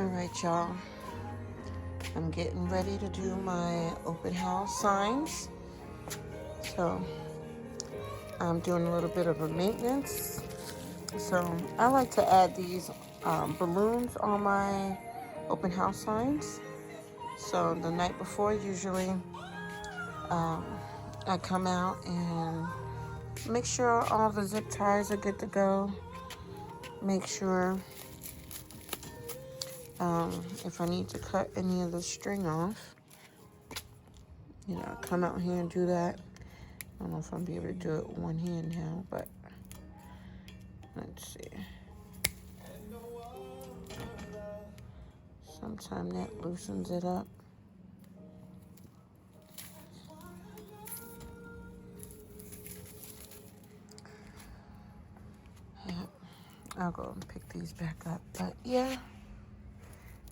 All right, y'all. I'm getting ready to do my open house signs. So I'm doing a little bit of a maintenance. So I like to add these balloons on my open house signs. So the night before, usually I come out and make sure all the zip ties are good to go. Make sure if I need to cut any of the string off, come out here and do that. I don't know if I'll be able to do it with one hand now, but let's see. Sometimes that loosens it up. Yep. I'll go and pick these back up. But yeah,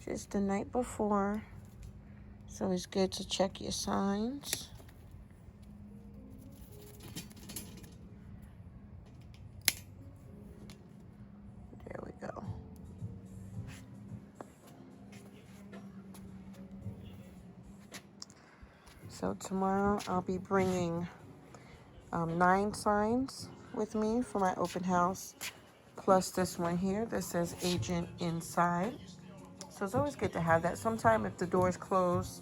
just the night before. It's always good to check your signs. There we go. So tomorrow I'll be bringing 9 signs with me for my open house, plus this one here that says agent inside. So it's always good to have that. Sometimes if the door's closed,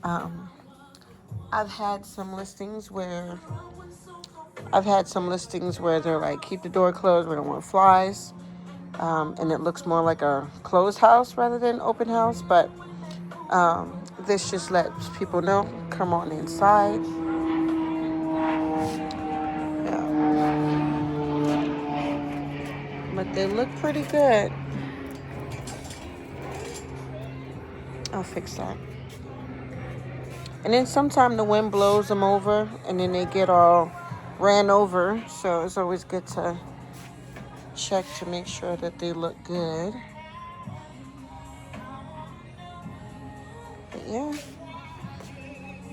I've had some listings where they're like, keep the door closed, we don't want flies. And it looks more like a closed house rather than open house. But this just lets people know, come on inside. Yeah. But they look pretty good. I'll fix that. And then sometimes the wind blows them over and then they get all ran over. So it's always good to check to make sure that they look good. But yeah.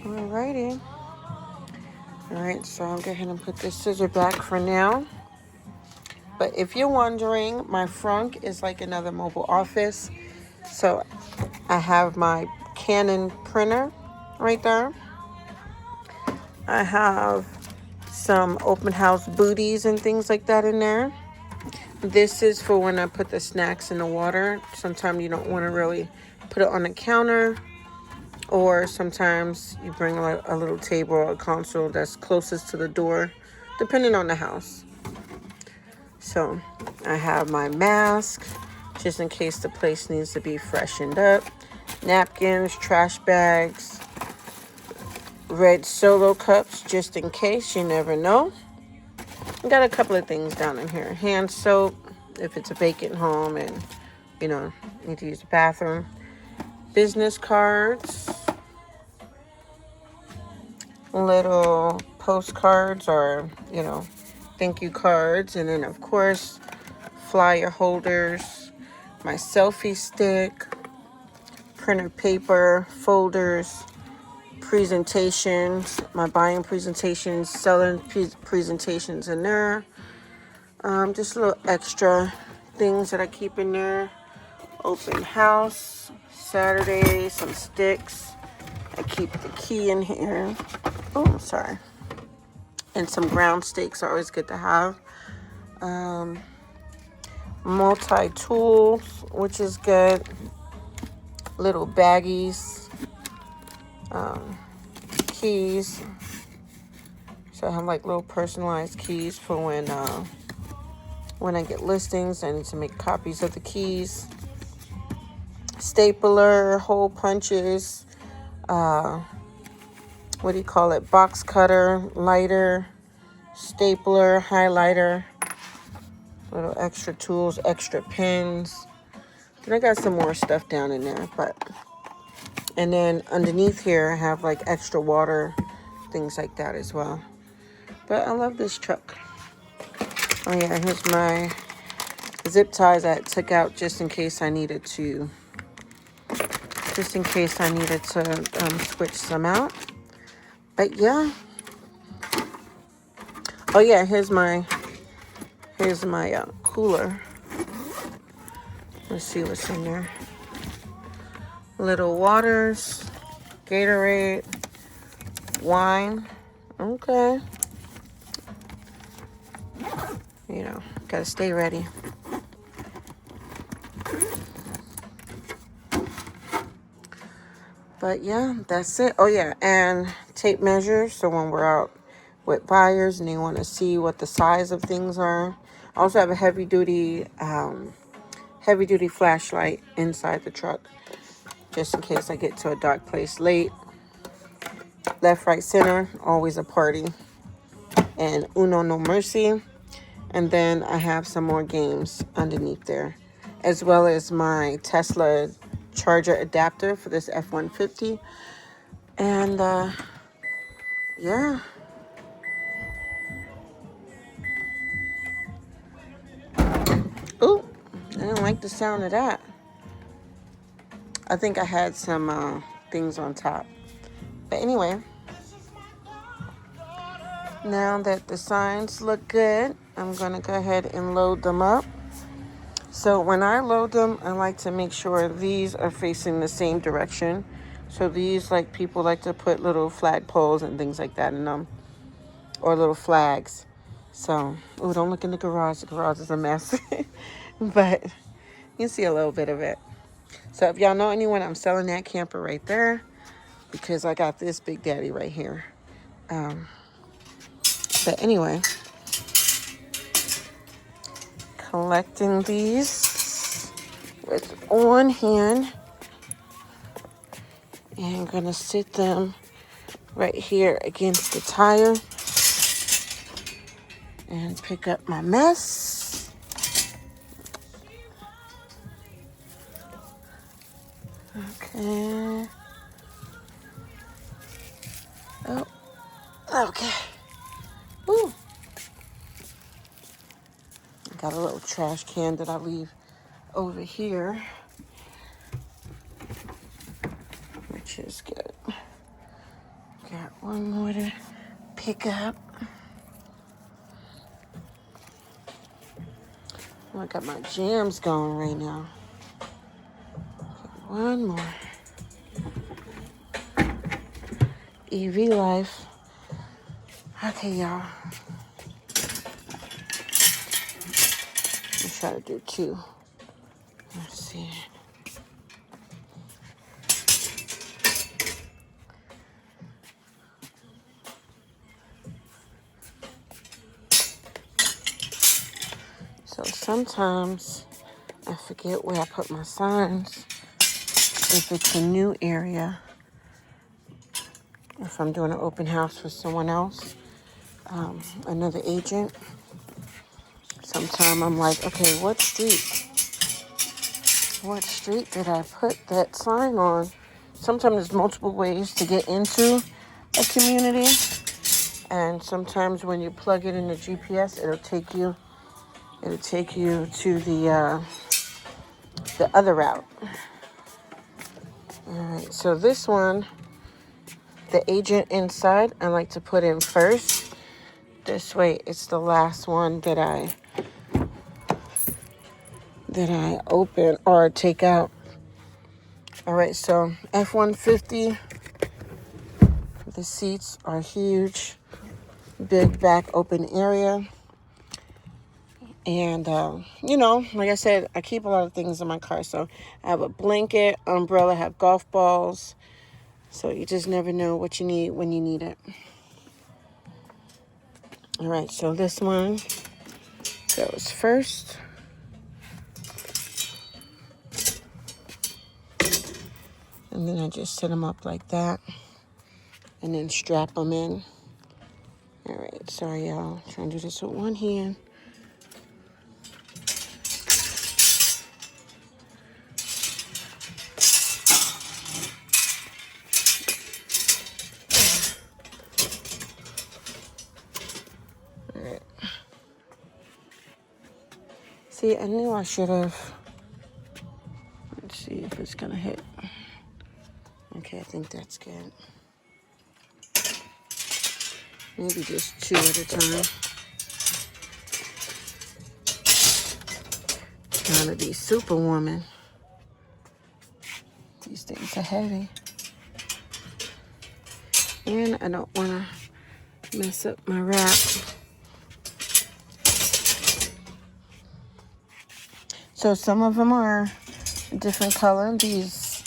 Alrighty. Alright, so I'll go ahead and put this scissor back for now. But if you're wondering, my front is like another mobile office. So I have my Canon printer right there. I have some open house booties and things like that in there. This is for when I put the snacks in the water. Sometimes you don't want to really put it on the counter. Or sometimes you bring a little table or a console that's closest to the door, depending on the house. So I have my mask, just in case the place needs to be freshened up. Napkins, trash bags, red Solo cups, just in case, you never know. I got a couple of things down in here. Hand soap, if it's a vacant home and, need to use the bathroom. Business cards. Little postcards or, thank you cards. And then, of course, flyer holders, my selfie stick, printer paper, folders, presentations, my buying presentations, selling presentations in there. Just little extra things that I keep in there. Open house, Saturday, some sticks. I keep the key in here. Oh, sorry. And some ground stakes are always good to have. Multi-tools, which is good. Little baggies. Keys. So I have like little personalized keys for when I get listings. I need to make copies of the keys. Stapler, hole punches. Box cutter, lighter, stapler, highlighter, little extra tools, extra pins. And I got some more stuff down in there, and then underneath here I have like extra water, things like that as well. But I love this truck. Oh yeah, here's my zip ties I took out just in case I needed to switch some out. But yeah. Oh yeah, here's my cooler. Let's see what's in there. Little waters, Gatorade, wine. Okay. You know, gotta stay ready. But yeah, that's it. Oh yeah, and tape measures. So when we're out with buyers and they want to see what the size of things are. I also have a heavy duty flashlight inside the truck, just in case I get to a dark place late. Left, right, center, always a party. And Uno No Mercy. And then I have some more games underneath there, as well as my Tesla charger adapter for this F-150. And yeah. Ooh, I didn't like the sound of that. I think I had some things on top. But anyway, now that the signs look good, I'm going to go ahead and load them up. So when I load them, I like to make sure these are facing the same direction. So these, like, people like to put little flag poles and things like that in them, or little flags. So, oh, don't look in the garage. The garage is a mess. But you see a little bit of it. So if y'all know anyone, I'm selling that camper right there because I got this Big Daddy right here. But anyway, collecting these with one hand, and I'm gonna sit them right here against the tire and pick up my mess. Okay. Oh, okay. Woo. Got a little trash can that I leave over here, which is good. Got one more to pick up. Oh, I got my jams going right now. Okay, one more. EV life. Okay, y'all. Let's try to do two. Let's see. So sometimes I forget where I put my signs. If it's a new area, if I'm doing an open house for someone else, another agent, sometimes I'm like, okay, what street did I put that sign on? Sometimes there's multiple ways to get into a community, and sometimes when you plug it in the GPS, it'll take you to the other route. All right, so this one, the agent inside, I like to put in first. This way, it's the last one that I open or take out. All right, so F-150, the seats are huge, big back open area. And, you know, like I said, I keep a lot of things in my car. So I have a blanket, umbrella, I have golf balls. So you just never know what you need when you need it. All right, so this one goes first. And then I just set them up like that. And then strap them in. All right, sorry, y'all. I'm trying to do this with one hand. See, I knew I should have. Let's see if it's gonna hit. Okay, I think that's good. Maybe just two at a time. Trying to be superwoman. these things are heavy. And I don't want to mess up my wrap. So some of them are a different color. These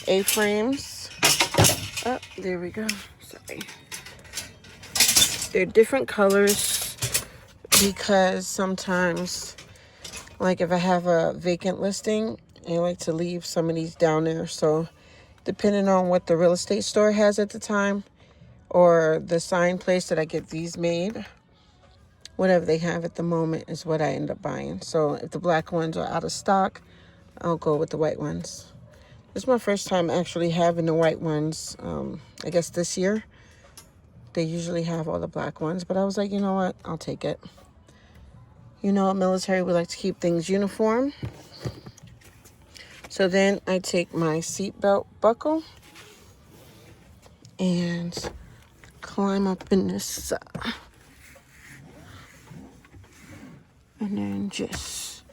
A-frames. Oh, there we go. Sorry. They're different colors because sometimes, like if I have a vacant listing, I like to leave some of these down there. So depending on what the real estate store has at the time or the sign place that I get these made, whatever they have at the moment is what I end up buying. So if the black ones are out of stock, I'll go with the white ones. This is my first time actually having the white ones. I guess this year. They usually have all the black ones, but I was like, you know what? I'll take it. You know, military, we like to keep things uniform. So then I take my seatbelt buckle and climb up in this, and then just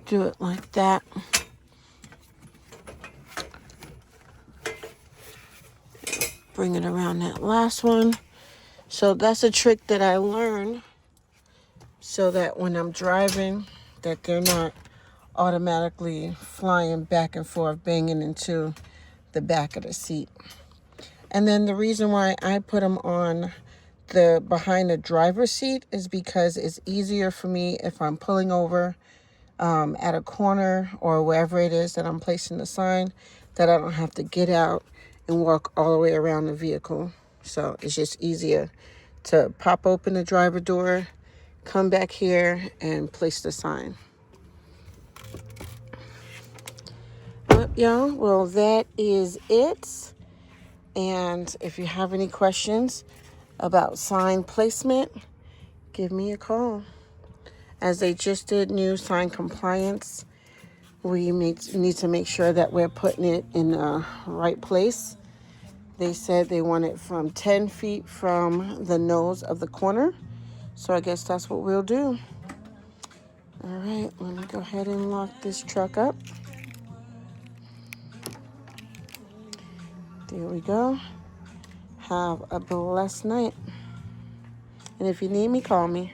do it like that. Bring it around that last one. So that's a trick that I learned so that when I'm driving, that they're not automatically flying back and forth, banging into the back of the seat. And then the reason why I put them on the behind the driver's seat is because it's easier for me if I'm pulling over at a corner or wherever it is that I'm placing the sign, that I don't have to get out and walk all the way around the vehicle. So it's just easier to pop open the driver door, come back here, and place the sign. Yep, y'all. Well, that is it. And if you have any questions about sign placement, give me a call. As they just did new sign compliance, we need to make sure that we're putting it in the right place. They said they want it from 10 feet from the nose of the corner. So I guess that's what we'll do. All right, let me go ahead and lock this truck up. There we go. Have a blessed night. And if you need me, call me.